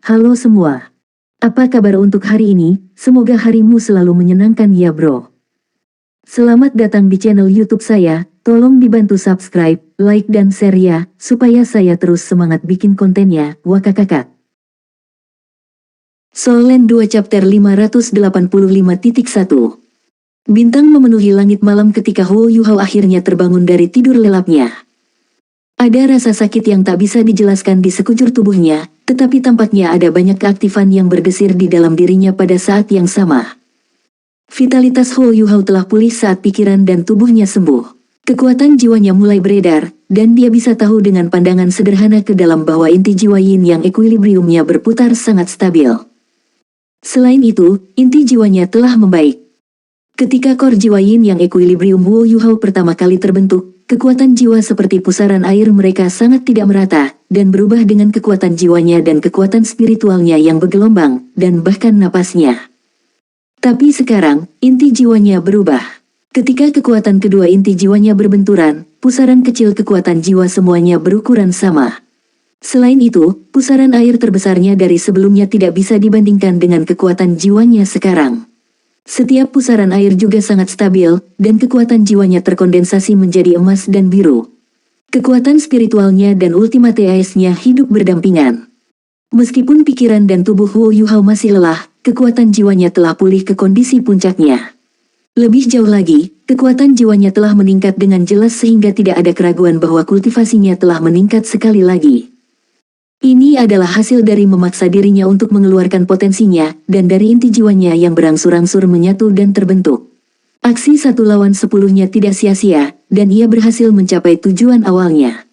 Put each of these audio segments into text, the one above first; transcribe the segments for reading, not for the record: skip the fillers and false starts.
Halo semua. Apa kabar untuk hari ini? Semoga harimu selalu menyenangkan ya bro. Selamat datang di channel YouTube saya. Tolong dibantu subscribe, like dan share ya, supaya saya terus semangat bikin kontennya. Wakakakak. Soul Land 2 Chapter 585.1. Bintang memenuhi langit malam ketika Huo Yuhao akhirnya terbangun dari tidur lelapnya. Ada rasa sakit yang tak bisa dijelaskan di sekujur tubuhnya, tetapi tampaknya ada banyak keaktifan yang bergesir di dalam dirinya pada saat yang sama. Vitalitas Huo Yuhao telah pulih saat pikiran dan tubuhnya sembuh. Kekuatan jiwanya mulai beredar, dan dia bisa tahu dengan pandangan sederhana ke dalam bahwa inti jiwa Yin yang ekuilibriumnya berputar sangat stabil. Selain itu, inti jiwanya telah membaik. Ketika kor jiwa Yin yang ekuilibrium Huo Yuhao pertama kali terbentuk, kekuatan jiwa seperti pusaran air mereka sangat tidak merata, dan berubah dengan kekuatan jiwanya dan kekuatan spiritualnya yang bergelombang, dan bahkan napasnya. Tapi sekarang, inti jiwanya berubah. Ketika kekuatan kedua inti jiwanya berbenturan, pusaran kecil kekuatan jiwa semuanya berukuran sama. Selain itu, pusaran air terbesarnya dari sebelumnya tidak bisa dibandingkan dengan kekuatan jiwanya sekarang. Setiap pusaran air juga sangat stabil, dan kekuatan jiwanya terkondensasi menjadi emas dan biru. Kekuatan spiritualnya dan ultimate ace-nya hidup berdampingan. Meskipun pikiran dan tubuh Huo Yuhao masih lelah, kekuatan jiwanya telah pulih ke kondisi puncaknya. Lebih jauh lagi, kekuatan jiwanya telah meningkat dengan jelas sehingga tidak ada keraguan bahwa kultivasinya telah meningkat sekali lagi. Ini adalah hasil dari memaksa dirinya untuk mengeluarkan potensinya, dan dari inti jiwanya yang berangsur-angsur menyatu dan terbentuk. Aksi 1 lawan 10-nya tidak sia-sia, dan ia berhasil mencapai tujuan awalnya.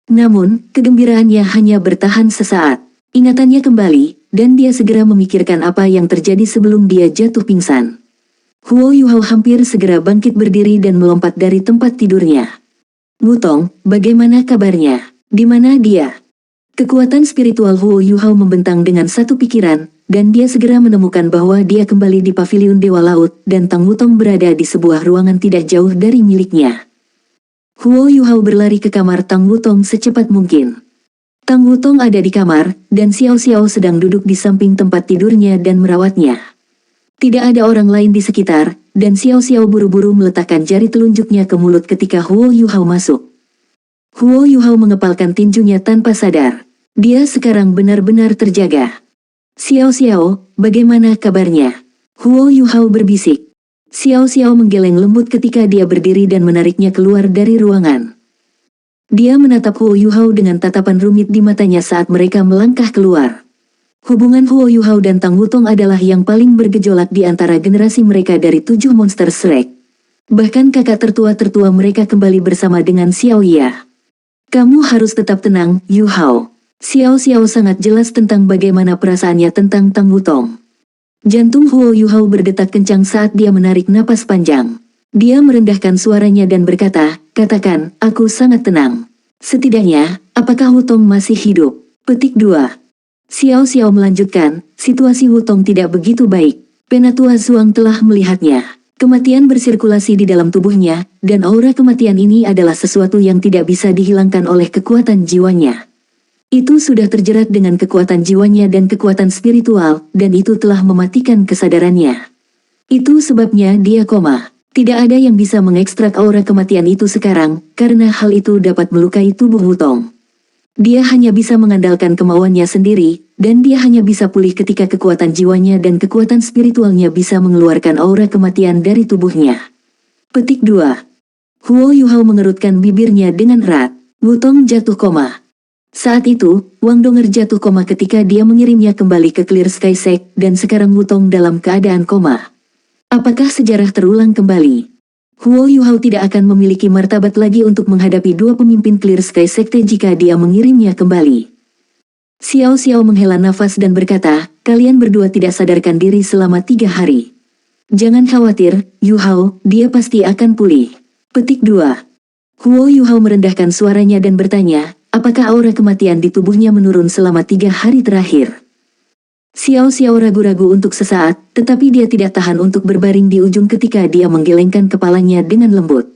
Namun, kegembiraannya hanya bertahan sesaat. Ingatannya kembali, dan dia segera memikirkan apa yang terjadi sebelum dia jatuh pingsan. Huo Yuhao hampir segera bangkit berdiri dan melompat dari tempat tidurnya. Wutong, bagaimana kabarnya? Di mana dia? Kekuatan spiritual Huo Yuhao membentang dengan satu pikiran, dan dia segera menemukan bahwa dia kembali di paviliun Dewa Laut, dan Tang Wutong berada di sebuah ruangan tidak jauh dari miliknya. Huo Yuhao berlari ke kamar Tang Wutong secepat mungkin. Tang Wutong ada di kamar, dan Xiao Xiao sedang duduk di samping tempat tidurnya dan merawatnya. Tidak ada orang lain di sekitar, dan Xiao Xiao buru-buru meletakkan jari telunjuknya ke mulut ketika Huo Yuhao masuk. Huo Yuhao mengepalkan tinjunya tanpa sadar. Dia sekarang benar-benar terjaga. Xiao Xiao, bagaimana kabarnya? Huo Yuhao berbisik. Xiao Xiao menggeleng lembut ketika dia berdiri dan menariknya keluar dari ruangan. Dia menatap Huo Yuhao dengan tatapan rumit di matanya saat mereka melangkah keluar. Hubungan Huo Yuhao dan Tang Wutong adalah yang paling bergejolak di antara generasi mereka dari 7 monster Shrek. Bahkan kakak tertua-tertua mereka kembali bersama dengan Xiao Ya. Kamu harus tetap tenang, Yuhao. Xiao Xiao sangat jelas tentang bagaimana perasaannya tentang Tang Wutong. Jantung Huo Yuhao berdetak kencang saat dia menarik napas panjang. Dia merendahkan suaranya dan berkata, katakan, aku sangat tenang. Setidaknya, apakah Wutong masih hidup? Petik 2. Xiao Xiao melanjutkan, situasi Wutong tidak begitu baik. Penatua Zhuang telah melihatnya. Kematian bersirkulasi di dalam tubuhnya, dan aura kematian ini adalah sesuatu yang tidak bisa dihilangkan oleh kekuatan jiwanya. Itu sudah terjerat dengan kekuatan jiwanya dan kekuatan spiritual, dan itu telah mematikan kesadarannya. Itu sebabnya dia koma. Tidak ada yang bisa mengekstrak aura kematian itu sekarang, karena hal itu dapat melukai tubuh Wutong. Dia hanya bisa mengandalkan kemauannya sendiri, dan dia hanya bisa pulih ketika kekuatan jiwanya dan kekuatan spiritualnya bisa mengeluarkan aura kematian dari tubuhnya. Petik 2. Huo Yuhao mengerutkan bibirnya dengan erat. Wutong jatuh koma. Saat itu, Wang Donger jatuh koma ketika dia mengirimnya kembali ke Clear Sky Sect, dan sekarang Wutong dalam keadaan koma. Apakah sejarah terulang kembali? Huo Yuhao tidak akan memiliki martabat lagi untuk menghadapi 2 pemimpin Clear Sky Sekte jika dia mengirimnya kembali. Xiao Xiao menghela nafas dan berkata, kalian berdua tidak sadarkan diri selama 3 hari. Jangan khawatir, Yuhao, dia pasti akan pulih. Petik 2. Huo Yuhao merendahkan suaranya dan bertanya, apakah aura kematian di tubuhnya menurun selama 3 hari terakhir? Xiao Xiao ragu-ragu untuk sesaat, tetapi dia tidak tahan untuk berbaring di ujung ketika dia menggelengkan kepalanya dengan lembut.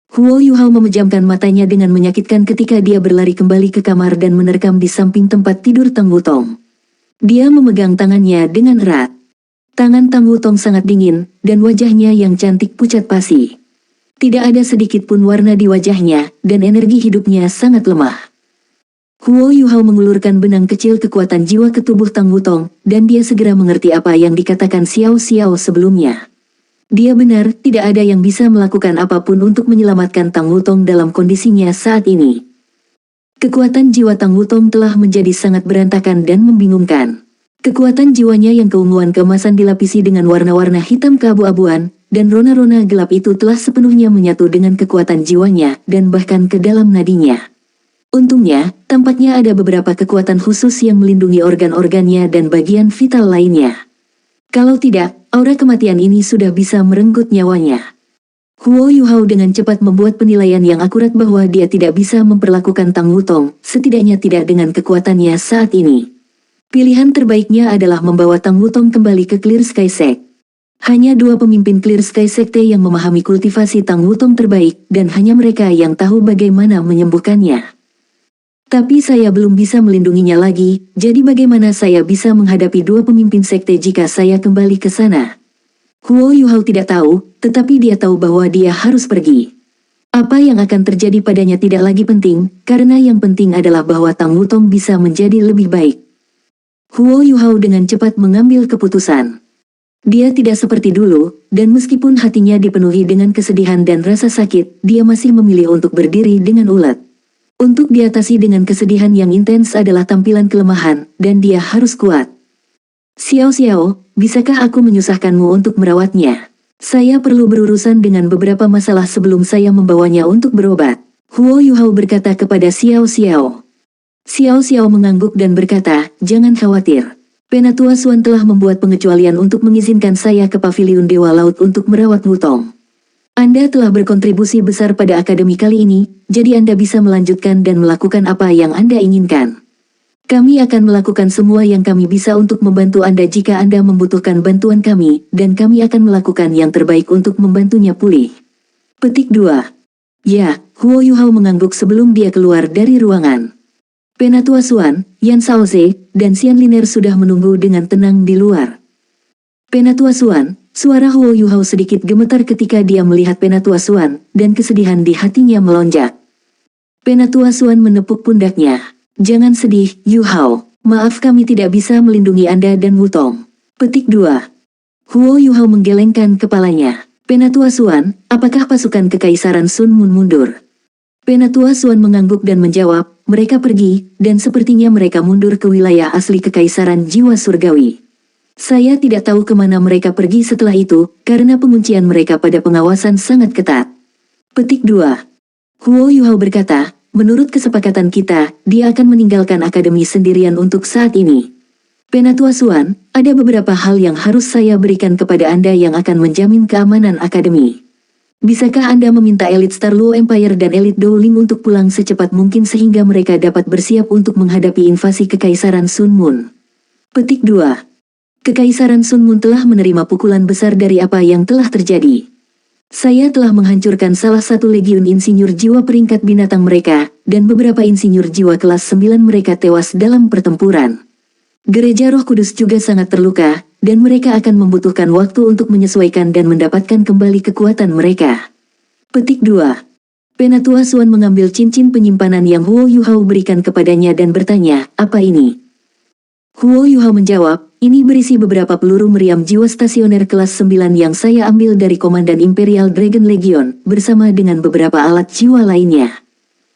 Huo Yuhao memejamkan matanya dengan menyakitkan ketika dia berlari kembali ke kamar dan menerkam di samping tempat tidur Tang Wutong. Dia memegang tangannya dengan erat. Tangan Tang Wutong sangat dingin, dan wajahnya yang cantik pucat pasi. Tidak ada sedikit pun warna di wajahnya, dan energi hidupnya sangat lemah. Huo Yuhao mengulurkan benang kecil kekuatan jiwa ke tubuh Tang Wutong, dan dia segera mengerti apa yang dikatakan Xiao Xiao sebelumnya. Dia benar, tidak ada yang bisa melakukan apapun untuk menyelamatkan Tang Wutong dalam kondisinya saat ini. Kekuatan jiwa Tang Wutong telah menjadi sangat berantakan dan membingungkan. Kekuatan jiwanya yang keunguan keemasan dilapisi dengan warna-warna hitam keabu-abuan, dan rona-rona gelap itu telah sepenuhnya menyatu dengan kekuatan jiwanya dan bahkan ke dalam nadinya. Untungnya, tampaknya ada beberapa kekuatan khusus yang melindungi organ-organnya dan bagian vital lainnya. Kalau tidak, aura kematian ini sudah bisa merenggut nyawanya. Huo Yuhao dengan cepat membuat penilaian yang akurat bahwa dia tidak bisa memperlakukan Tang Wutong, setidaknya tidak dengan kekuatannya saat ini. Pilihan terbaiknya adalah membawa Tang Wutong kembali ke Clear Sky Sect. Hanya dua pemimpin Clear Sky Sekte yang memahami kultivasi Tang Wutong terbaik, dan hanya mereka yang tahu bagaimana menyembuhkannya. Tapi saya belum bisa melindunginya lagi, jadi bagaimana saya bisa menghadapi dua pemimpin sekte jika saya kembali ke sana? Huo Yuhao tidak tahu, tetapi dia tahu bahwa dia harus pergi. Apa yang akan terjadi padanya tidak lagi penting, karena yang penting adalah bahwa Tang Wutong bisa menjadi lebih baik. Huo Yuhao dengan cepat mengambil keputusan. Dia tidak seperti dulu, dan meskipun hatinya dipenuhi dengan kesedihan dan rasa sakit, dia masih memilih untuk berdiri dengan ulet. Untuk diatasi dengan kesedihan yang intens adalah tampilan kelemahan, dan dia harus kuat. Xiao Xiao, bisakah aku menyusahkanmu untuk merawatnya? Saya perlu berurusan dengan beberapa masalah sebelum saya membawanya untuk berobat. Huo Yuhao berkata kepada Xiao Xiao. Xiao Xiao mengangguk dan berkata, jangan khawatir. Penatua Xuan telah membuat pengecualian untuk mengizinkan saya ke Paviliun Dewa Laut untuk merawat Wutong. Anda telah berkontribusi besar pada akademi kali ini, jadi Anda bisa melanjutkan dan melakukan apa yang Anda inginkan. Kami akan melakukan semua yang kami bisa untuk membantu Anda jika Anda membutuhkan bantuan kami, dan kami akan melakukan yang terbaik untuk membantunya pulih. Petik 2. Ya, Huo Yuhao mengangguk sebelum dia keluar dari ruangan. Penatua Xuan, Yan Shaoze, dan Xian Liner sudah menunggu dengan tenang di luar. Penatua Xuan, suara Huo Yuhao sedikit gemetar ketika dia melihat Penatua Xuan, dan kesedihan di hatinya melonjak. Penatua Xuan menepuk pundaknya. Jangan sedih, Yuhao. Maaf kami tidak bisa melindungi Anda dan Wutong. Petik 2. Huo Yuhao menggelengkan kepalanya. Penatua Xuan, apakah pasukan Kekaisaran Sun Mun mundur? Penatua Xuan mengangguk dan menjawab, mereka pergi, dan sepertinya mereka mundur ke wilayah asli Kekaisaran Jiwa Surgawi. Saya tidak tahu kemana mereka pergi setelah itu, karena penguncian mereka pada pengawasan sangat ketat. Petik 2. Huo Yuhao berkata, menurut kesepakatan kita, dia akan meninggalkan akademi sendirian untuk saat ini. Penatua Xuan, ada beberapa hal yang harus saya berikan kepada Anda yang akan menjamin keamanan akademi. Bisakah Anda meminta elit Star Luo Empire dan elit Dowling untuk pulang secepat mungkin sehingga mereka dapat bersiap untuk menghadapi invasi Kekaisaran Sun Mun? Petik 2. Kekaisaran Sun Mun telah menerima pukulan besar dari apa yang telah terjadi. Saya telah menghancurkan salah satu legiun insinyur jiwa peringkat binatang mereka, dan beberapa insinyur jiwa kelas 9 mereka tewas dalam pertempuran. Gereja Roh Kudus juga sangat terluka, dan mereka akan membutuhkan waktu untuk menyesuaikan dan mendapatkan kembali kekuatan mereka. Petik 2. Penatua Xuan mengambil cincin penyimpanan yang Huo Yuhao berikan kepadanya dan bertanya, apa ini? Huo Yuhao menjawab, ini berisi beberapa peluru meriam jiwa stasioner kelas 9 yang saya ambil dari Komandan Imperial Dragon Legion, bersama dengan beberapa alat jiwa lainnya.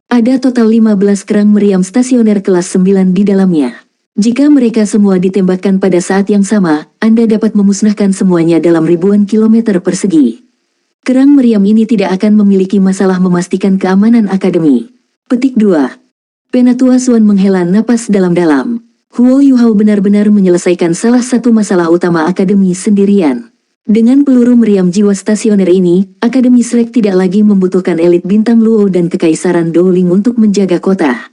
Ada total 15 kerang meriam stasioner kelas 9 di dalamnya. Jika mereka semua ditembakkan pada saat yang sama, Anda dapat memusnahkan semuanya dalam ribuan kilometer persegi. Kerang meriam ini tidak akan memiliki masalah memastikan keamanan akademi. Petik 2. Penatua Xuan menghela napas dalam-dalam. Huo Yuhao benar-benar menyelesaikan salah satu masalah utama akademi sendirian. Dengan peluru meriam jiwa stasioner ini, Akademi Shrek tidak lagi membutuhkan elit bintang Luo dan Kekaisaran Dowling untuk menjaga kota.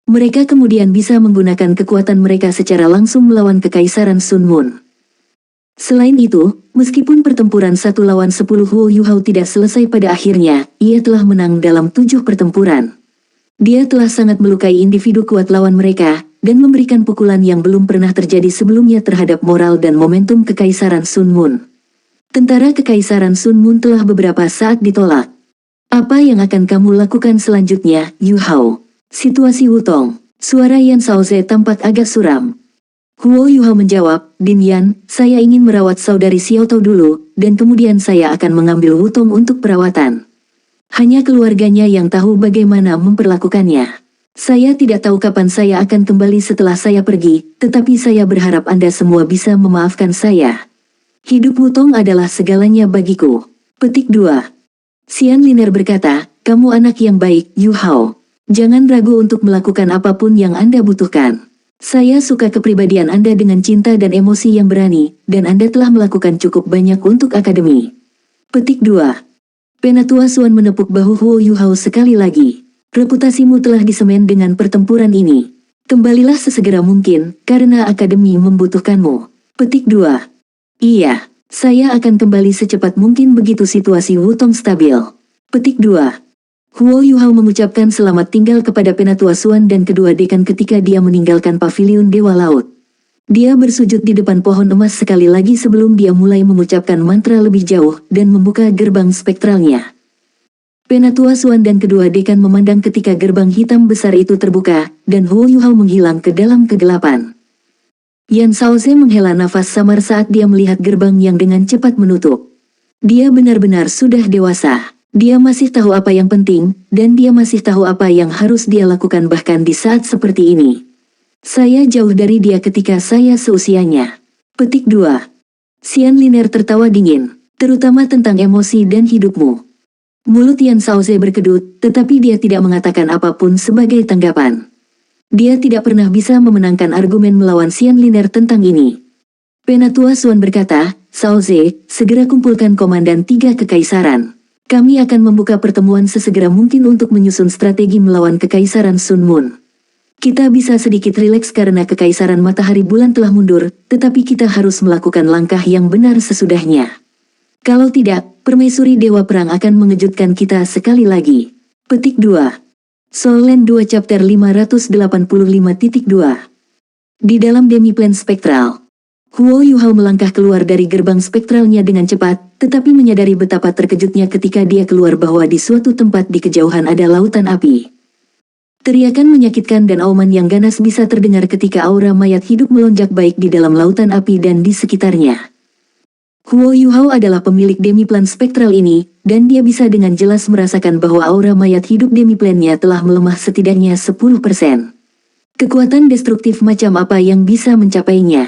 Mereka kemudian bisa menggunakan kekuatan mereka secara langsung melawan Kekaisaran Sun Mun. Selain itu, meskipun pertempuran 1 lawan 10 Huo Yuhao tidak selesai pada akhirnya, ia telah menang dalam 7 pertempuran. Dia telah sangat melukai individu kuat lawan mereka, dan memberikan pukulan yang belum pernah terjadi sebelumnya terhadap moral dan momentum Kekaisaran Sun Moon. Tentara Kekaisaran Sun Moon telah beberapa saat ditolak. Apa yang akan kamu lakukan selanjutnya, Yu Hao? Situasi Wutong. Suara Yan Shaoze tampak agak suram. Huo Yu Hao menjawab, Din Yan, saya ingin merawat saudari Xiao Tao dulu, dan kemudian saya akan mengambil Wutong untuk perawatan. Hanya keluarganya yang tahu bagaimana memperlakukannya. Saya tidak tahu kapan saya akan kembali setelah saya pergi, tetapi saya berharap Anda semua bisa memaafkan saya. Hidup Wutong adalah segalanya bagiku. Petik 2. Xian Liner berkata, kamu anak yang baik, Yu Hao. Jangan ragu untuk melakukan apapun yang Anda butuhkan. Saya suka kepribadian Anda dengan cinta dan emosi yang berani, dan Anda telah melakukan cukup banyak untuk akademi. Petik 2. Penatua Suan menepuk bahu Huo Yu Hao sekali lagi. Reputasimu telah disemen dengan pertempuran ini. Kembalilah sesegera mungkin, karena akademi membutuhkanmu. Petik 2. Iya, saya akan kembali secepat mungkin begitu situasi Wutong stabil. Petik 2. Huo Yu Hao mengucapkan selamat tinggal kepada Penatua Suan dan kedua dekan ketika dia meninggalkan paviliun Dewa Laut. Dia bersujud di depan pohon emas sekali lagi sebelum dia mulai mengucapkan mantra lebih jauh dan membuka gerbang spektralnya. Penatua Suan dan kedua dekan memandang ketika gerbang hitam besar itu terbuka, dan Huo Yu Hao menghilang ke dalam kegelapan. Yan Shaoze menghela nafas samar saat dia melihat gerbang yang dengan cepat menutup. Dia benar-benar sudah dewasa. Dia masih tahu apa yang penting, dan dia masih tahu apa yang harus dia lakukan bahkan di saat seperti ini. Saya jauh dari dia ketika saya seusianya. Petik 2. Xian Liner tertawa dingin, terutama tentang emosi dan hidupmu. Mulut Yan Shaoze berkedut, tetapi dia tidak mengatakan apapun sebagai tanggapan. Dia tidak pernah bisa memenangkan argumen melawan Xian Liner tentang ini. Penatua Suan berkata, Shaoze, segera kumpulkan komandan 3 kekaisaran. Kami akan membuka pertemuan sesegera mungkin untuk menyusun strategi melawan Kekaisaran Sun Moon. Kita bisa sedikit rileks karena Kekaisaran Matahari Bulan telah mundur, tetapi kita harus melakukan langkah yang benar sesudahnya. Kalau tidak, Permaisuri Dewa Perang akan mengejutkan kita sekali lagi. Petik 2. Soul Land 2 Chapter 585.2. Di dalam Demiplan Spektral, Huo Yu Hao melangkah keluar dari gerbang spektralnya dengan cepat, tetapi menyadari betapa terkejutnya ketika dia keluar bahwa di suatu tempat di kejauhan ada lautan api. Teriakan menyakitkan dan auman yang ganas bisa terdengar ketika aura mayat hidup melonjak baik di dalam lautan api dan di sekitarnya. Huo Yu Hao adalah pemilik demiplan spektral ini, dan dia bisa dengan jelas merasakan bahwa aura mayat hidup demiplannya telah melemah setidaknya 10%. Kekuatan destruktif macam apa yang bisa mencapainya?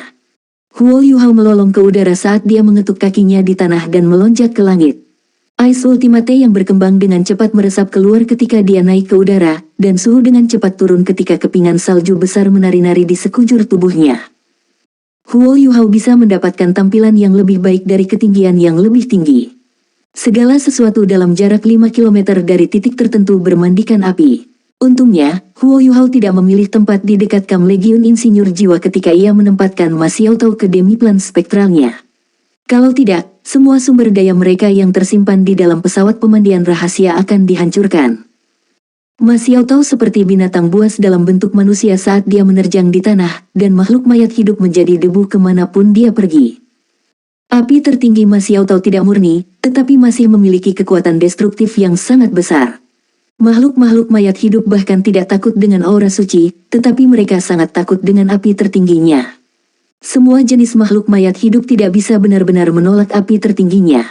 Huo Yu Hao melolong ke udara saat dia mengetuk kakinya di tanah dan melonjak ke langit. Ice Ultimate yang berkembang dengan cepat meresap keluar ketika dia naik ke udara, dan suhu dengan cepat turun ketika kepingan salju besar menari-nari di sekujur tubuhnya. Huo Yu Hao bisa mendapatkan tampilan yang lebih baik dari ketinggian yang lebih tinggi. Segala sesuatu dalam jarak 5 km dari titik tertentu bermandikan api. Untungnya, Huo Yu Hao tidak memilih tempat di dekat Kam Legiun Insinyur Jiwa ketika ia menempatkan Ma Xiao Tao ke demiplan spektralnya. Kalau tidak, semua sumber daya mereka yang tersimpan di dalam pesawat pemandian rahasia akan dihancurkan. Ma Xiao Tao seperti binatang buas dalam bentuk manusia saat dia menerjang di tanah, dan makhluk mayat hidup menjadi debu kemanapun dia pergi. Api tertinggi Ma Xiao Tao tidak murni, tetapi masih memiliki kekuatan destruktif yang sangat besar. Makhluk-makhluk mayat hidup bahkan tidak takut dengan aura suci, tetapi mereka sangat takut dengan api tertingginya. Semua jenis makhluk mayat hidup tidak bisa benar-benar menolak api tertingginya.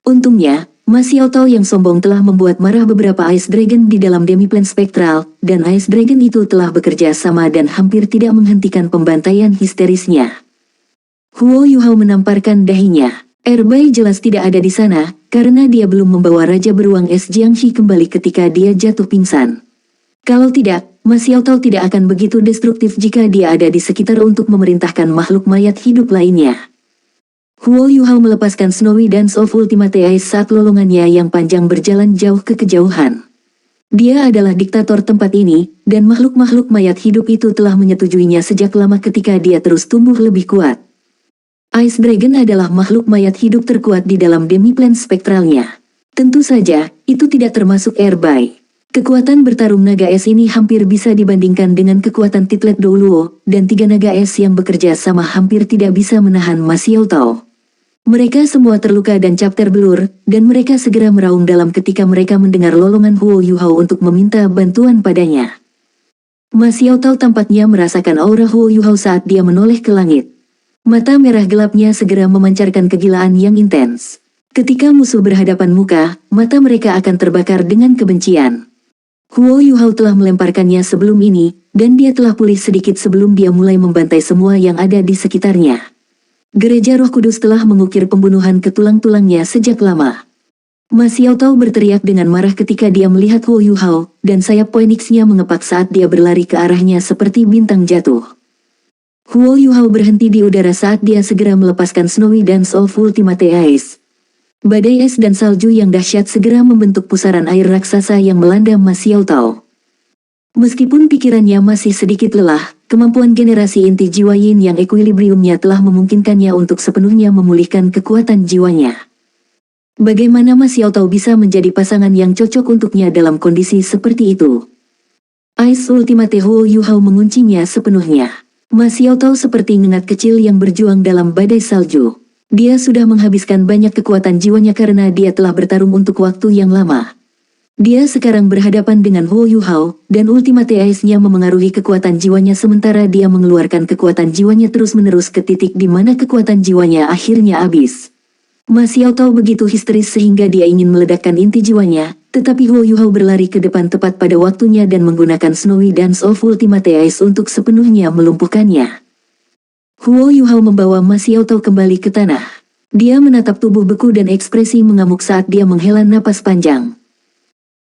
Untungnya, Ma Xiao Tao yang sombong telah membuat marah beberapa Ice Dragon di dalam demiplan spektral, dan Ice Dragon itu telah bekerja sama dan hampir tidak menghentikan pembantaian histerisnya. Huo Yu Hao menamparkan dahinya. Erbai jelas tidak ada di sana, karena dia belum membawa Raja Beruang Es Jiangxi kembali ketika dia jatuh pingsan. Kalau tidak, Ma Xiao Tao tidak akan begitu destruktif jika dia ada di sekitar untuk memerintahkan makhluk mayat hidup lainnya. Huo Yu Hao melepaskan Snowy Dance of Ultimate Ice saat lolongannya yang panjang berjalan jauh ke kejauhan. Dia adalah diktator tempat ini, dan makhluk-makhluk mayat hidup itu telah menyetujuinya sejak lama ketika dia terus tumbuh lebih kuat. Ice Dragon adalah makhluk mayat hidup terkuat di dalam demiplan spektralnya. Tentu saja, itu tidak termasuk Erbai. Kekuatan bertarung naga es ini hampir bisa dibandingkan dengan kekuatan Titlet Douluo, dan 3 naga es yang bekerja sama hampir tidak bisa menahan Ma Xiaotao. Mereka semua terluka dan cap terbelur, dan mereka segera meraung dalam ketika mereka mendengar lolongan Huo Yuhao untuk meminta bantuan padanya. Ma Xiaotao tampaknya merasakan aura Huo Yuhao saat dia menoleh ke langit. Mata merah gelapnya segera memancarkan kegilaan yang intens. Ketika musuh berhadapan muka, mata mereka akan terbakar dengan kebencian. Huo Yuhao telah melemparkannya sebelum ini, dan dia telah pulih sedikit sebelum dia mulai membantai semua yang ada di sekitarnya. Gereja Roh Kudus telah mengukir pembunuhan ke tulang-tulangnya sejak lama. Ma Xiaotao berteriak dengan marah ketika dia melihat Huo Yuhao, dan sayap Phoenix-nya mengepak saat dia berlari ke arahnya seperti bintang jatuh. Huo Yuhao berhenti di udara saat dia segera melepaskan Snowy Dance of Ultimate Ice. Badai es dan salju yang dahsyat segera membentuk pusaran air raksasa yang melanda Ma Xiaotao. Meskipun pikirannya masih sedikit lelah, kemampuan generasi inti jiwa Yin yang ekuilibriumnya telah memungkinkannya untuk sepenuhnya memulihkan kekuatan jiwanya. Bagaimana Ma Xiaotao bisa menjadi pasangan yang cocok untuknya dalam kondisi seperti itu? Ice Ultimate Huo Yuhao menguncinya sepenuhnya. Ma Xiaotao seperti ngengat kecil yang berjuang dalam badai salju. Dia sudah menghabiskan banyak kekuatan jiwanya karena dia telah bertarung untuk waktu yang lama. Dia sekarang berhadapan dengan Huo Yuhao, dan Ultimate Ice-nya memengaruhi kekuatan jiwanya sementara dia mengeluarkan kekuatan jiwanya terus-menerus ke titik di mana kekuatan jiwanya akhirnya habis. Ma Xiaotao begitu histeris sehingga dia ingin meledakkan inti jiwanya, tetapi Huo Yuhao berlari ke depan tepat pada waktunya dan menggunakan Snowy Dance of Ultimate Ice untuk sepenuhnya melumpuhkannya. Huo Yuhao membawa Ma Xiaotao kembali ke tanah. Dia menatap tubuh beku dan ekspresi mengamuk saat dia menghela napas panjang.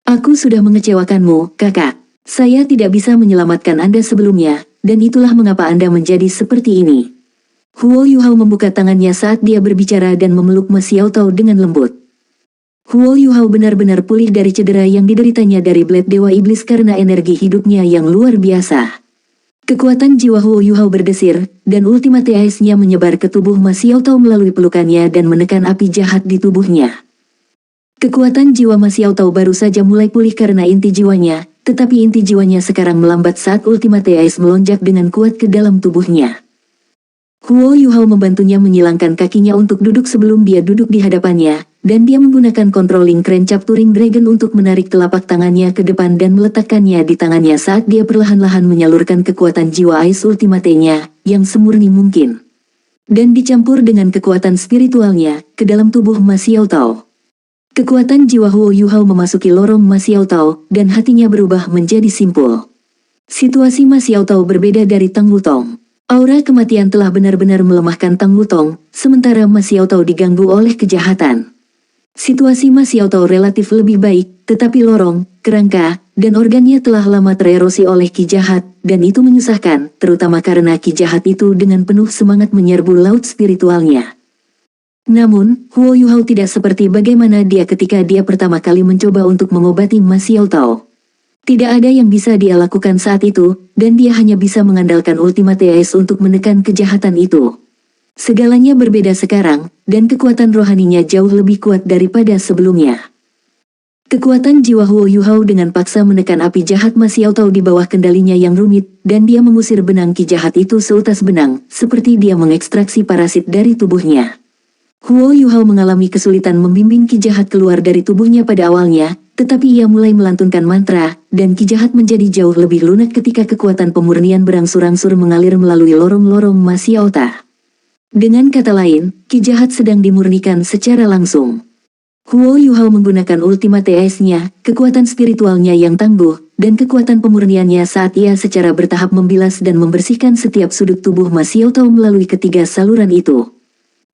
Aku sudah mengecewakanmu, kakak. Saya tidak bisa menyelamatkan Anda sebelumnya, dan itulah mengapa Anda menjadi seperti ini. Huo Yuhao membuka tangannya saat dia berbicara dan memeluk Ma Xiaotao dengan lembut. Huo Yuhao benar-benar pulih dari cedera yang dideritanya dari Blade Dewa Iblis karena energi hidupnya yang luar biasa. Kekuatan jiwa Huo Yuhao berdesir, dan Ultimate Ice-nya menyebar ke tubuh Ma Xiaotao melalui pelukannya dan menekan api jahat di tubuhnya. Kekuatan jiwa Ma Xiaotao baru saja mulai pulih karena inti jiwanya, tetapi inti jiwanya sekarang melambat saat Ultimate Ice melonjak dengan kuat ke dalam tubuhnya. Huo Yuhao membantunya menyilangkan kakinya untuk duduk sebelum dia duduk di hadapannya, dan dia menggunakan controlling crane capturing dragon untuk menarik telapak tangannya ke depan dan meletakkannya di tangannya saat dia perlahan-lahan menyalurkan kekuatan jiwa Ice Ultimate-nya, yang semurni mungkin. Dan dicampur dengan kekuatan spiritualnya, ke dalam tubuh Ma Xiaotao. Kekuatan jiwa Huo Yuhao memasuki lorong Ma Xiaotao, dan hatinya berubah menjadi simpul. Situasi Ma Xiaotao berbeda dari Tang Wutong. Aura kematian telah benar-benar melemahkan Tang Wutong, sementara Ma Xiaotao diganggu oleh kejahatan. Situasi Ma Xiaotao relatif lebih baik, tetapi lorong, kerangka, dan organnya telah lama tererosi oleh Ki Jahat, dan itu menyusahkan, terutama karena Ki Jahat itu dengan penuh semangat menyerbu laut spiritualnya. Namun, Huo Yuhao tidak seperti bagaimana dia ketika dia pertama kali mencoba untuk mengobati Ma Xiaotao. Tidak ada yang bisa dia lakukan saat itu, dan dia hanya bisa mengandalkan Ultimate Ice untuk menekan kejahatan itu. Segalanya berbeda sekarang, dan kekuatan rohaninya jauh lebih kuat daripada sebelumnya. Kekuatan jiwa Huo Yuhao dengan paksa menekan api jahat Ma Xiaotao di bawah kendalinya yang rumit, dan dia mengusir benang Ki Jahat itu seutas benang, seperti dia mengekstraksi parasit dari tubuhnya. Huo Yuhao mengalami kesulitan membimbing Ki Jahat keluar dari tubuhnya pada awalnya, tetapi ia mulai melantunkan mantra, dan Ki Jahat menjadi jauh lebih lunak ketika kekuatan pemurnian berangsur-angsur mengalir melalui lorong-lorong Ma Xiaotao. Dengan kata lain, Ki Jahat sedang dimurnikan secara langsung. Huo Yuhao menggunakan Ultimate Ice-nya, kekuatan spiritualnya yang tangguh, dan kekuatan pemurniannya saat ia secara bertahap membilas dan membersihkan setiap sudut tubuh Ma Xiaotao melalui ketiga saluran itu.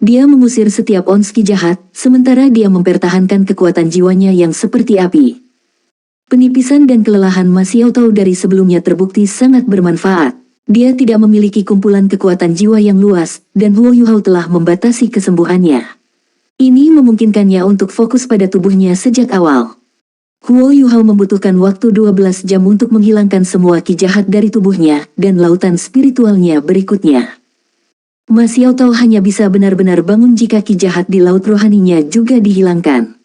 Dia mengusir setiap ons Ki Jahat, sementara dia mempertahankan kekuatan jiwanya yang seperti api. Penipisan dan kelelahan Ma Xiaotao dari sebelumnya terbukti sangat bermanfaat. Dia tidak memiliki kumpulan kekuatan jiwa yang luas, dan Huo Yuhao telah membatasi kesembuhannya. Ini memungkinkannya untuk fokus pada tubuhnya sejak awal. Huo Yuhao membutuhkan waktu 12 jam untuk menghilangkan semua Ki Jahat dari tubuhnya, dan lautan spiritualnya berikutnya. Ma Xiaotao hanya bisa benar-benar bangun jika Ki Jahat di laut rohaninya juga dihilangkan.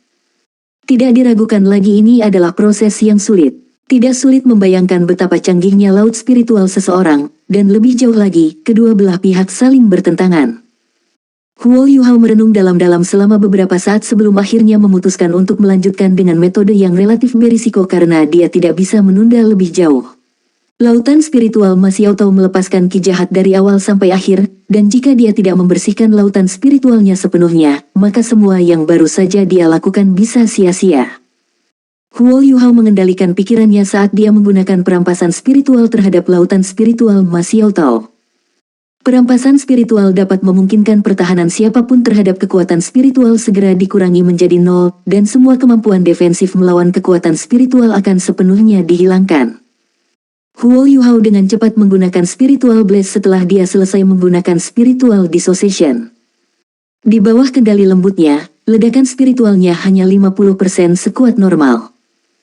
Tidak diragukan lagi ini adalah proses yang sulit. Tidak sulit membayangkan betapa canggihnya laut spiritual seseorang, dan lebih jauh lagi, kedua belah pihak saling bertentangan. Huo Yuhao merenung dalam-dalam selama beberapa saat sebelum akhirnya memutuskan untuk melanjutkan dengan metode yang relatif berisiko karena dia tidak bisa menunda lebih jauh. Lautan spiritual Ma Xiaotao melepaskan ki jahat dari awal sampai akhir, dan jika dia tidak membersihkan lautan spiritualnya sepenuhnya, maka semua yang baru saja dia lakukan bisa sia-sia. Huo Yuhao mengendalikan pikirannya saat dia menggunakan perampasan spiritual terhadap lautan spiritual Ma Xiaotao. Perampasan spiritual dapat memungkinkan pertahanan siapapun terhadap kekuatan spiritual segera dikurangi menjadi nol, dan semua kemampuan defensif melawan kekuatan spiritual akan sepenuhnya dihilangkan. Huo Yuhao dengan cepat menggunakan spiritual blast setelah dia selesai menggunakan spiritual dissociation. Di bawah kendali lembutnya, ledakan spiritualnya hanya 50% sekuat normal.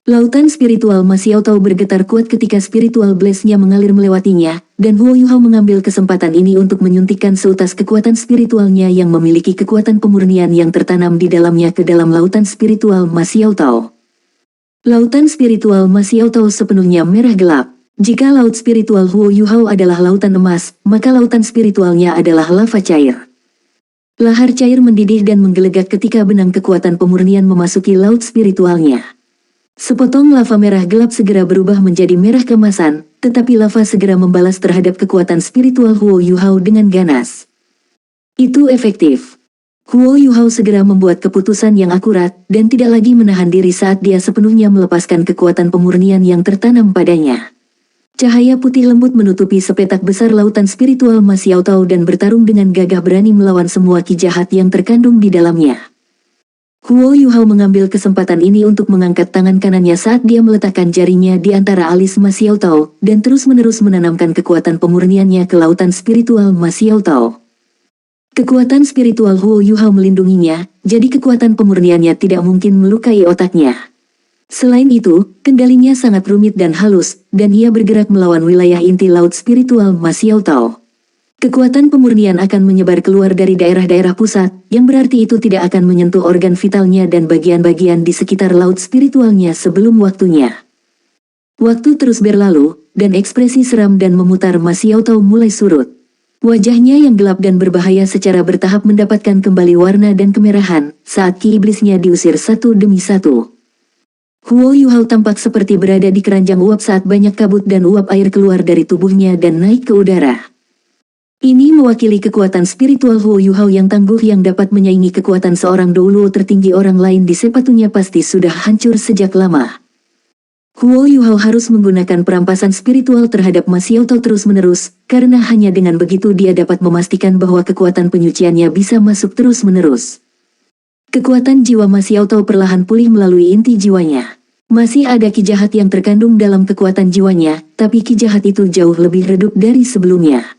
Lautan spiritual Ma Xiaotao bergetar kuat ketika spiritual blast-nya mengalir melewatinya, dan Huo Yuhao mengambil kesempatan ini untuk menyuntikkan seutas kekuatan spiritualnya yang memiliki kekuatan pemurnian yang tertanam di dalamnya ke dalam lautan spiritual Ma Xiaotao. Lautan spiritual Ma Xiaotao sepenuhnya merah gelap. Jika laut spiritual Huo Yuhao adalah lautan emas, maka lautan spiritualnya adalah lava cair. Lahar cair mendidih dan menggelegak ketika benang kekuatan pemurnian memasuki laut spiritualnya. Sepotong lava merah gelap segera berubah menjadi merah keemasan, tetapi lava segera membalas terhadap kekuatan spiritual Huo Yuhao dengan ganas. Itu efektif. Huo Yuhao segera membuat keputusan yang akurat, dan tidak lagi menahan diri saat dia sepenuhnya melepaskan kekuatan pemurnian yang tertanam padanya. Cahaya putih lembut menutupi sepetak besar lautan spiritual Ma Xiaotao dan bertarung dengan gagah berani melawan semua ki jahat yang terkandung di dalamnya. Huo Yuhao mengambil kesempatan ini untuk mengangkat tangan kanannya saat dia meletakkan jarinya di antara alis Ma Xiaotao, dan terus-menerus menanamkan kekuatan pemurniannya ke lautan spiritual Ma Xiaotao. Kekuatan spiritual Huo Yuhao melindunginya, jadi kekuatan pemurniannya tidak mungkin melukai otaknya. Selain itu, kendalinya sangat rumit dan halus, dan ia bergerak melawan wilayah inti laut spiritual Ma Xiaotao. Kekuatan pemurnian akan menyebar keluar dari daerah-daerah pusat, yang berarti itu tidak akan menyentuh organ vitalnya dan bagian-bagian di sekitar laut spiritualnya sebelum waktunya. Waktu terus berlalu, dan ekspresi seram dan memutar Ma Xiaotao mulai surut. Wajahnya yang gelap dan berbahaya secara bertahap mendapatkan kembali warna dan kemerahan, saat ki iblisnya diusir satu demi satu. Huo Yuhao tampak seperti berada di keranjang uap saat banyak kabut dan uap air keluar dari tubuhnya dan naik ke udara. Ini mewakili kekuatan spiritual Huo Yuhao yang tangguh yang dapat menyaingi kekuatan seorang Douluo tertinggi orang lain di sepatunya pasti sudah hancur sejak lama. Huo Yuhao harus menggunakan perampasan spiritual terhadap Ma Xiaotao terus-menerus, karena hanya dengan begitu dia dapat memastikan bahwa kekuatan penyuciannya bisa masuk terus-menerus. Kekuatan jiwa Ma Xiaotao perlahan pulih melalui inti jiwanya. Masih ada ki jahat yang terkandung dalam kekuatan jiwanya, tapi ki jahat itu jauh lebih redup dari sebelumnya.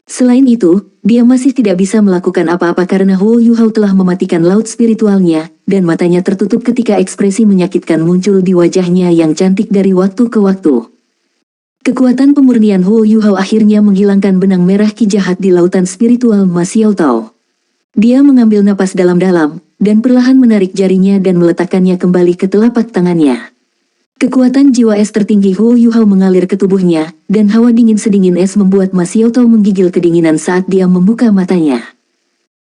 Selain itu, dia masih tidak bisa melakukan apa-apa karena Huo Yuhao telah mematikan laut spiritualnya, dan matanya tertutup ketika ekspresi menyakitkan muncul di wajahnya yang cantik dari waktu ke waktu. Kekuatan pemurnian Huo Yuhao akhirnya menghilangkan benang merah ki jahat di lautan spiritual Ma Xiaotao. Dia mengambil napas dalam-dalam, dan perlahan menarik jarinya dan meletakkannya kembali ke telapak tangannya. Kekuatan jiwa es tertinggi Huo Yuhao mengalir ke tubuhnya, dan hawa dingin sedingin es membuat Ma Xiaotao menggigil kedinginan saat dia membuka matanya.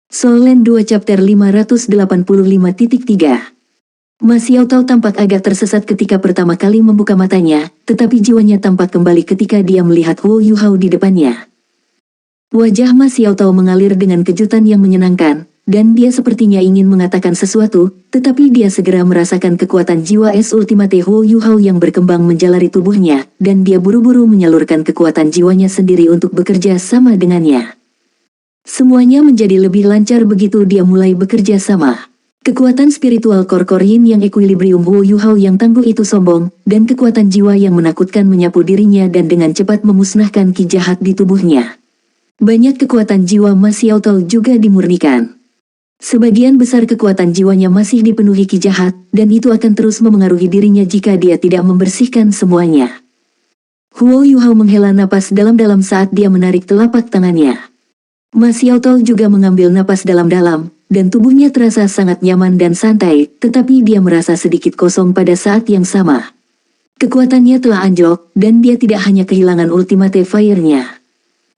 Soul Land 2 Chapter 585.3 Ma Xiaotao tampak agak tersesat ketika pertama kali membuka matanya, tetapi jiwanya tampak kembali ketika dia melihat Huo Yuhao di depannya. Wajah Ma Xiaotao mengalir dengan kejutan yang menyenangkan, dan dia sepertinya ingin mengatakan sesuatu, tetapi dia segera merasakan kekuatan jiwa es ultimate Huo Yuhao yang berkembang menjalari tubuhnya, dan dia buru-buru menyalurkan kekuatan jiwanya sendiri untuk bekerja sama dengannya. Semuanya menjadi lebih lancar begitu dia mulai bekerja sama. Kekuatan spiritual Kor Yin yang equilibrium Huo Yuhao yang tangguh itu sombong, dan kekuatan jiwa yang menakutkan menyapu dirinya dan dengan cepat memusnahkan ki jahat di tubuhnya. Banyak kekuatan jiwa Ma Xiaotao juga dimurnikan. Sebagian besar kekuatan jiwanya masih dipenuhi ki jahat, dan itu akan terus memengaruhi dirinya jika dia tidak membersihkan semuanya. Huo Yuhao menghela napas dalam-dalam saat dia menarik telapak tangannya. Ma Xiaotao juga mengambil napas dalam-dalam, dan tubuhnya terasa sangat nyaman dan santai, tetapi dia merasa sedikit kosong pada saat yang sama. Kekuatannya telah anjlok, dan dia tidak hanya kehilangan Ultimate Fire-nya.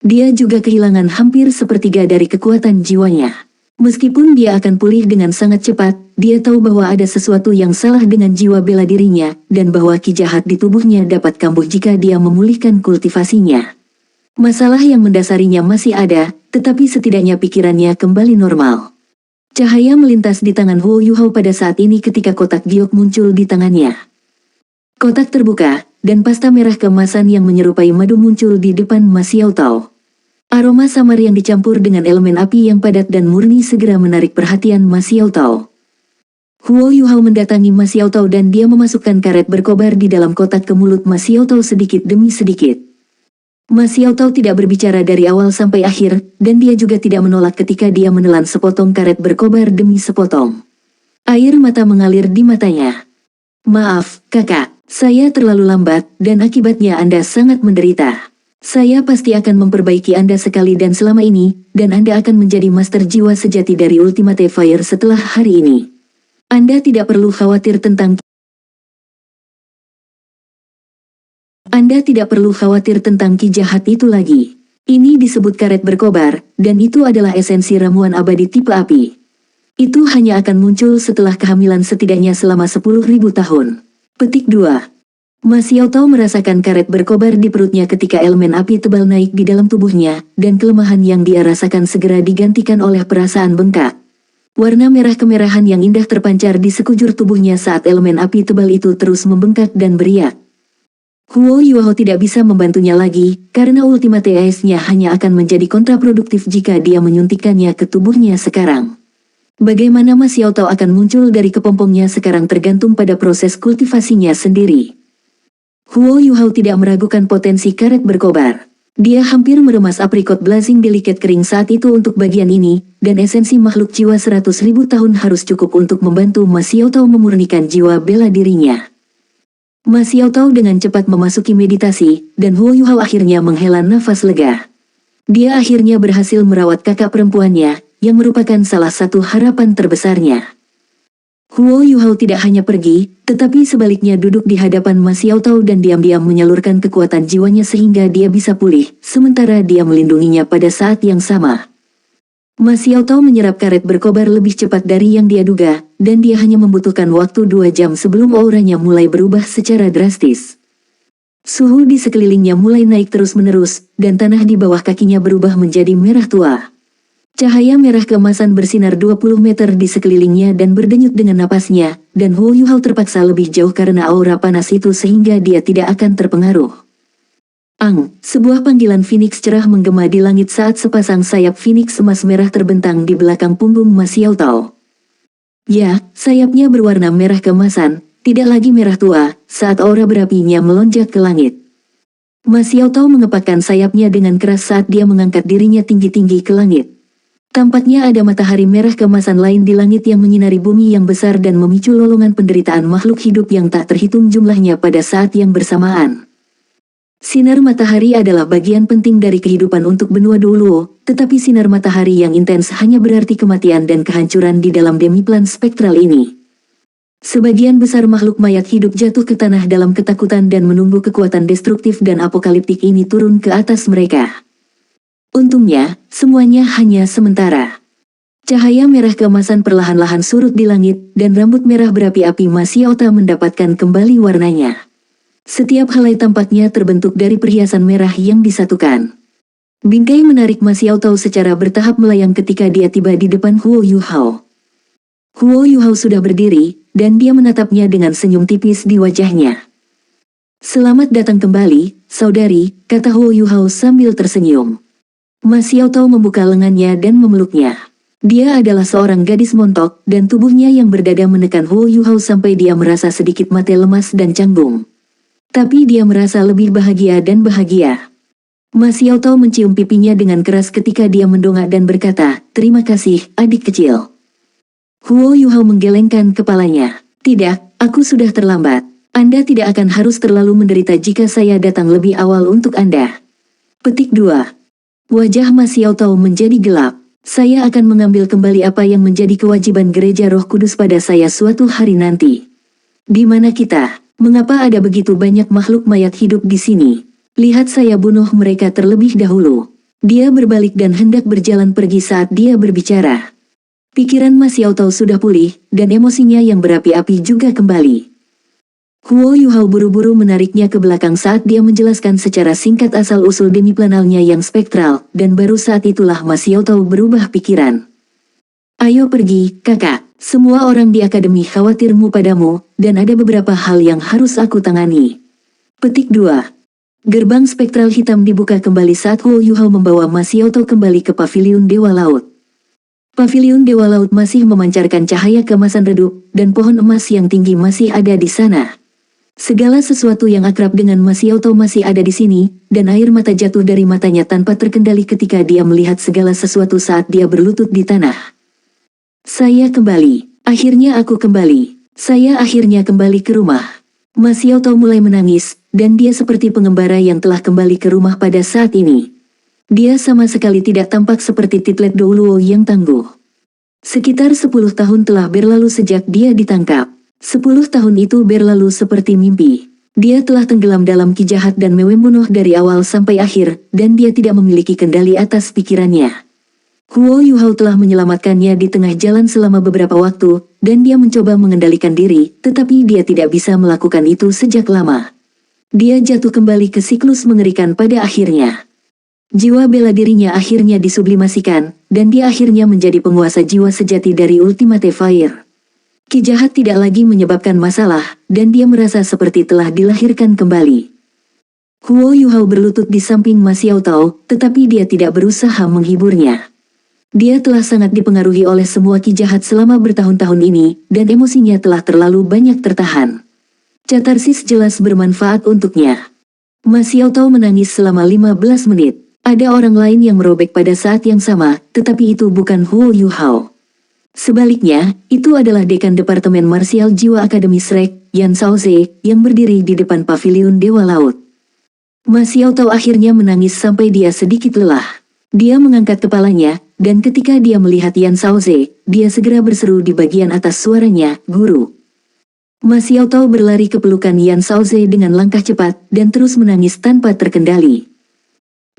Dia juga kehilangan hampir sepertiga dari kekuatan jiwanya. Meskipun dia akan pulih dengan sangat cepat, dia tahu bahwa ada sesuatu yang salah dengan jiwa bela dirinya, dan bahwa ki jahat di tubuhnya dapat kambuh jika dia memulihkan kultivasinya. Masalah yang mendasarinya masih ada, tetapi setidaknya pikirannya kembali normal. Cahaya melintas di tangan Huo Yuhao pada saat ini ketika kotak giok muncul di tangannya. Kotak terbuka, dan pasta merah keemasan yang menyerupai madu muncul di depan Ma Xiao Tao. Aroma samar yang dicampur dengan elemen api yang padat dan murni segera menarik perhatian Ma Xiao Tao. Huo Yuhao mendatangi Ma Xiao Tao dan dia memasukkan karet berkobar di dalam kotak ke mulut Ma Xiao Tao sedikit demi sedikit. Ma Xiao Tao tidak berbicara dari awal sampai akhir, dan dia juga tidak menolak ketika dia menelan sepotong karet berkobar demi sepotong. Air mata mengalir di matanya. Maaf, kakak, saya terlalu lambat, dan akibatnya Anda sangat menderita. Saya pasti akan memperbaiki Anda sekali dan selama ini, dan Anda akan menjadi master jiwa sejati dari Ultimate Fire setelah hari ini. Anda tidak perlu khawatir tentang ki jahat itu lagi. Ini disebut karet berkobar, dan itu adalah esensi ramuan abadi tipe api. Itu hanya akan muncul setelah kehamilan setidaknya selama 10.000 tahun. Petik 2. Ma Xiao Tao merasakan karet berkobar di perutnya ketika elemen api tebal naik di dalam tubuhnya, dan kelemahan yang dia rasakan segera digantikan oleh perasaan bengkak. Warna merah kemerahan yang indah terpancar di sekujur tubuhnya saat elemen api tebal itu terus membengkak dan beriak. Huo Yuhao tidak bisa membantunya lagi, karena Ultimate Ace-nya hanya akan menjadi kontraproduktif jika dia menyuntikkannya ke tubuhnya sekarang. Bagaimana Ma Xiao Tao akan muncul dari kepompongnya sekarang tergantung pada proses kultivasinya sendiri. Huo Yuhao tidak meragukan potensi karet berkobar. Dia hampir meremas aprikot blazing delicate kering saat itu untuk bagian ini, dan esensi makhluk jiwa 100.000 tahun harus cukup untuk membantu Ma Xiao Tao memurnikan jiwa bela dirinya. Ma Xiao Tao dengan cepat memasuki meditasi, dan Huo Yuhao akhirnya menghela nafas lega. Dia akhirnya berhasil merawat kakak perempuannya, yang merupakan salah satu harapan terbesarnya. Huo Yuhao tidak hanya pergi, tetapi sebaliknya duduk di hadapan Ma Xiao Tao dan diam-diam menyalurkan kekuatan jiwanya sehingga dia bisa pulih, sementara dia melindunginya pada saat yang sama. Ma Xiao Tao menyerap karet berkobar lebih cepat dari yang dia duga, dan dia hanya membutuhkan waktu 2 jam sebelum auranya mulai berubah secara drastis. Suhu di sekelilingnya mulai naik terus-menerus, dan tanah di bawah kakinya berubah menjadi merah tua. Cahaya merah keemasan bersinar 20 meter di sekelilingnya dan berdenyut dengan napasnya, dan Huo Yuhao terpaksa lebih jauh karena aura panas itu sehingga dia tidak akan terpengaruh. Sebuah panggilan Phoenix cerah menggema di langit saat sepasang sayap Phoenix emas merah terbentang di belakang punggung Ma Xiao Tao. Ya, sayapnya berwarna merah keemasan, tidak lagi merah tua, saat aura berapinya melonjak ke langit. Ma Xiao Tao mengepakkan sayapnya dengan keras saat dia mengangkat dirinya tinggi-tinggi ke langit. Tampaknya ada matahari merah keemasan lain di langit yang menyinari bumi yang besar dan memicu lolongan penderitaan makhluk hidup yang tak terhitung jumlahnya pada saat yang bersamaan. Sinar matahari adalah bagian penting dari kehidupan untuk benua Duoluo, tetapi sinar matahari yang intens hanya berarti kematian dan kehancuran di dalam demiplan spektral ini. Sebagian besar makhluk mayat hidup jatuh ke tanah dalam ketakutan dan menunggu kekuatan destruktif dan apokaliptik ini turun ke atas mereka. Untungnya, semuanya hanya sementara. Cahaya merah keemasan perlahan-lahan surut di langit, dan rambut merah berapi-api Ma Xiao Tao mendapatkan kembali warnanya. Setiap helai tampaknya terbentuk dari perhiasan merah yang disatukan. Bingkai menarik Ma Xiao Tao secara bertahap melayang ketika dia tiba di depan Huo Yuhao. Huo Yuhao sudah berdiri, dan dia menatapnya dengan senyum tipis di wajahnya. "Selamat datang kembali, saudari," kata Huo Yuhao sambil tersenyum. Ma Xiao Tao membuka lengannya dan memeluknya. Dia adalah seorang gadis montok, dan tubuhnya yang berdada menekan Huo Yuhao sampai dia merasa sedikit mata lemas dan canggung. Tapi dia merasa lebih bahagia dan bahagia. Ma Xiao Tao mencium pipinya dengan keras ketika dia mendongak dan berkata, "Terima kasih, adik kecil." Huo Yuhao menggelengkan kepalanya. "Tidak, aku sudah terlambat. Anda tidak akan harus terlalu menderita jika saya datang lebih awal untuk Anda." Petik 2. Wajah Ma Xiao Tao menjadi gelap. "Saya akan mengambil kembali apa yang menjadi kewajiban Gereja Roh Kudus pada saya suatu hari nanti." "Di mana kita?" Mengapa ada begitu banyak makhluk mayat hidup di sini? Lihat saya bunuh mereka terlebih dahulu. Dia berbalik dan hendak berjalan pergi saat dia berbicara. Pikiran Mas Xiao Tao sudah pulih, dan emosinya yang berapi-api juga kembali. Huo Yuhao buru-buru menariknya ke belakang saat dia menjelaskan secara singkat asal-usul demiplanalnya yang spektral, dan baru saat itulah Mas Xiao Tao berubah pikiran. Ayo pergi, kakak. Semua orang di akademi khawatirmu padamu, dan ada beberapa hal yang harus aku tangani. Petik 2. Gerbang spektral hitam dibuka kembali saat Huo Yuhao membawa Mas Xiao Tao kembali ke paviliun Dewa Laut. Paviliun Dewa Laut masih memancarkan cahaya keemasan redup, dan pohon emas yang tinggi masih ada di sana. Segala sesuatu yang akrab dengan Mas Xiao Tao masih ada di sini, dan air mata jatuh dari matanya tanpa terkendali ketika dia melihat segala sesuatu saat dia berlutut di tanah. Saya kembali. Akhirnya aku kembali. Saya akhirnya kembali ke rumah. Mas Xiao Tao mulai menangis, dan dia seperti pengembara yang telah kembali ke rumah pada saat ini. Dia sama sekali tidak tampak seperti Titlet Douluo yang tangguh. Sekitar 10 tahun telah berlalu sejak dia ditangkap. 10 tahun itu berlalu seperti mimpi. Dia telah tenggelam dalam ki jahat dan membunuh dari awal sampai akhir, dan dia tidak memiliki kendali atas pikirannya. Huo Yuhao telah menyelamatkannya di tengah jalan selama beberapa waktu, dan dia mencoba mengendalikan diri, tetapi dia tidak bisa melakukan itu sejak lama. Dia jatuh kembali ke siklus mengerikan pada akhirnya. Jiwa bela dirinya akhirnya disublimasikan, dan dia akhirnya menjadi penguasa jiwa sejati dari Ultimate Fire. Ki jahat tidak lagi menyebabkan masalah, dan dia merasa seperti telah dilahirkan kembali. Huo Yuhao berlutut di samping Mas Xiao Tao, tetapi dia tidak berusaha menghiburnya. Dia telah sangat dipengaruhi oleh semua ki jahat selama bertahun-tahun ini, dan emosinya telah terlalu banyak tertahan. Katarsis jelas bermanfaat untuknya. Mas Xiao Tao menangis selama 15 menit. Ada orang lain yang merobek pada saat yang sama, tetapi itu bukan Huo Yuhao. Sebaliknya, itu adalah dekan Departemen Marsial Jiwa Akademi Shrek, Yan Shaoze, yang berdiri di depan paviliun Dewa Laut. Mas Xiao Tao akhirnya menangis sampai dia sedikit lelah. Dia mengangkat kepalanya, dan ketika dia melihat Yan Shaoze, dia segera berseru di bagian atas suaranya, "Guru." Mas Xiao Tao berlari ke pelukan Yan Shaoze dengan langkah cepat, dan terus menangis tanpa terkendali.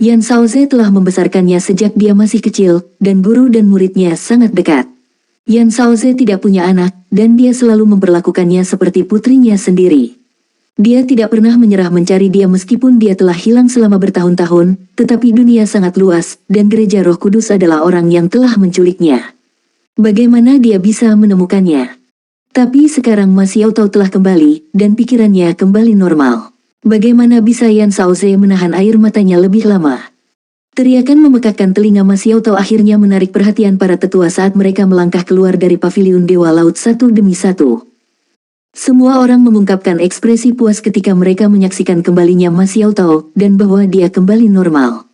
Yan Shaoze telah membesarkannya sejak dia masih kecil, dan guru dan muridnya sangat dekat. Yan Shaoze tidak punya anak, dan dia selalu memperlakukannya seperti putrinya sendiri. Dia tidak pernah menyerah mencari dia meskipun dia telah hilang selama bertahun-tahun, tetapi dunia sangat luas, dan gereja Roh Kudus adalah orang yang telah menculiknya. Bagaimana dia bisa menemukannya? Tapi sekarang Mas Xiao Tao telah kembali, dan pikirannya kembali normal. Bagaimana bisa Yan Shaoze menahan air matanya lebih lama? Teriakan memekakkan telinga Mas Xiao Tao akhirnya menarik perhatian para tetua saat mereka melangkah keluar dari paviliun Dewa Laut satu demi satu. Semua orang mengungkapkan ekspresi puas ketika mereka menyaksikan kembalinya Mas Xiao Tao, dan bahwa dia kembali normal.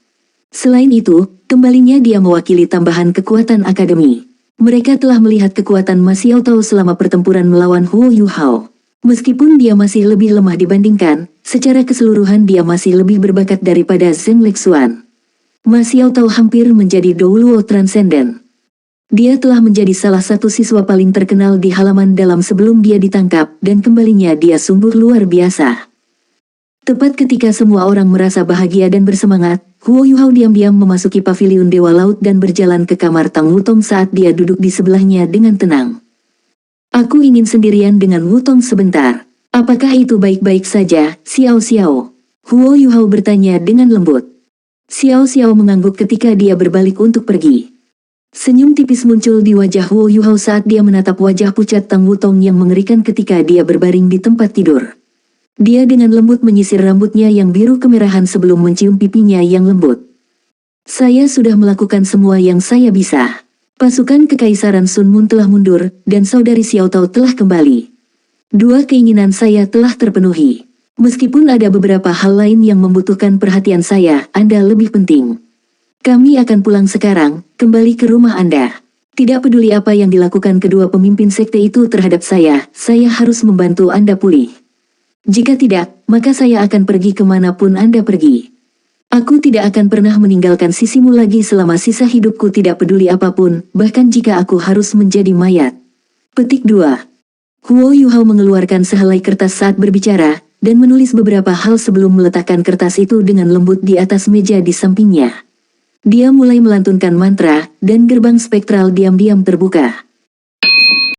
Selain itu, kembalinya dia mewakili tambahan kekuatan akademi. Mereka telah melihat kekuatan Mas Xiao Tao selama pertempuran melawan Huo Yuhao. Meskipun dia masih lebih lemah dibandingkan, secara keseluruhan dia masih lebih berbakat daripada Zheng Lexuan. Mas Xiao Tao hampir menjadi Douluo Transcendent. Dia telah menjadi salah satu siswa paling terkenal di halaman dalam sebelum dia ditangkap, dan kembalinya dia sungguh luar biasa. Tepat ketika semua orang merasa bahagia dan bersemangat, Huo Yuhao diam-diam memasuki paviliun Dewa Laut dan berjalan ke kamar Tang Wutong saat dia duduk di sebelahnya dengan tenang. "Aku ingin sendirian dengan Wutong sebentar. Apakah itu baik-baik saja, Xiao Xiao?" Huo Yuhao bertanya dengan lembut. Xiao Xiao mengangguk ketika dia berbalik untuk pergi. Senyum tipis muncul di wajah Huo Yuhao saat dia menatap wajah pucat Tang Wutong yang mengerikan ketika dia berbaring di tempat tidur. Dia dengan lembut menyisir rambutnya yang biru kemerahan sebelum mencium pipinya yang lembut. "Saya sudah melakukan semua yang saya bisa. Pasukan Kekaisaran Sun Moon telah mundur, dan saudari Xiao Tao telah kembali. Dua keinginan saya telah terpenuhi. Meskipun ada beberapa hal lain yang membutuhkan perhatian saya, Anda lebih penting. Kami akan pulang sekarang, kembali ke rumah Anda. Tidak peduli apa yang dilakukan kedua pemimpin sekte itu terhadap saya harus membantu Anda pulih. Jika tidak, maka saya akan pergi kemanapun Anda pergi. Aku tidak akan pernah meninggalkan sisimu lagi selama sisa hidupku, tidak peduli apapun, bahkan jika aku harus menjadi mayat." Petik 2. Huo Yuhao mengeluarkan sehelai kertas saat berbicara, dan menulis beberapa hal sebelum meletakkan kertas itu dengan lembut di atas meja di sampingnya. Dia mulai melantunkan mantra, dan gerbang spektral diam-diam terbuka.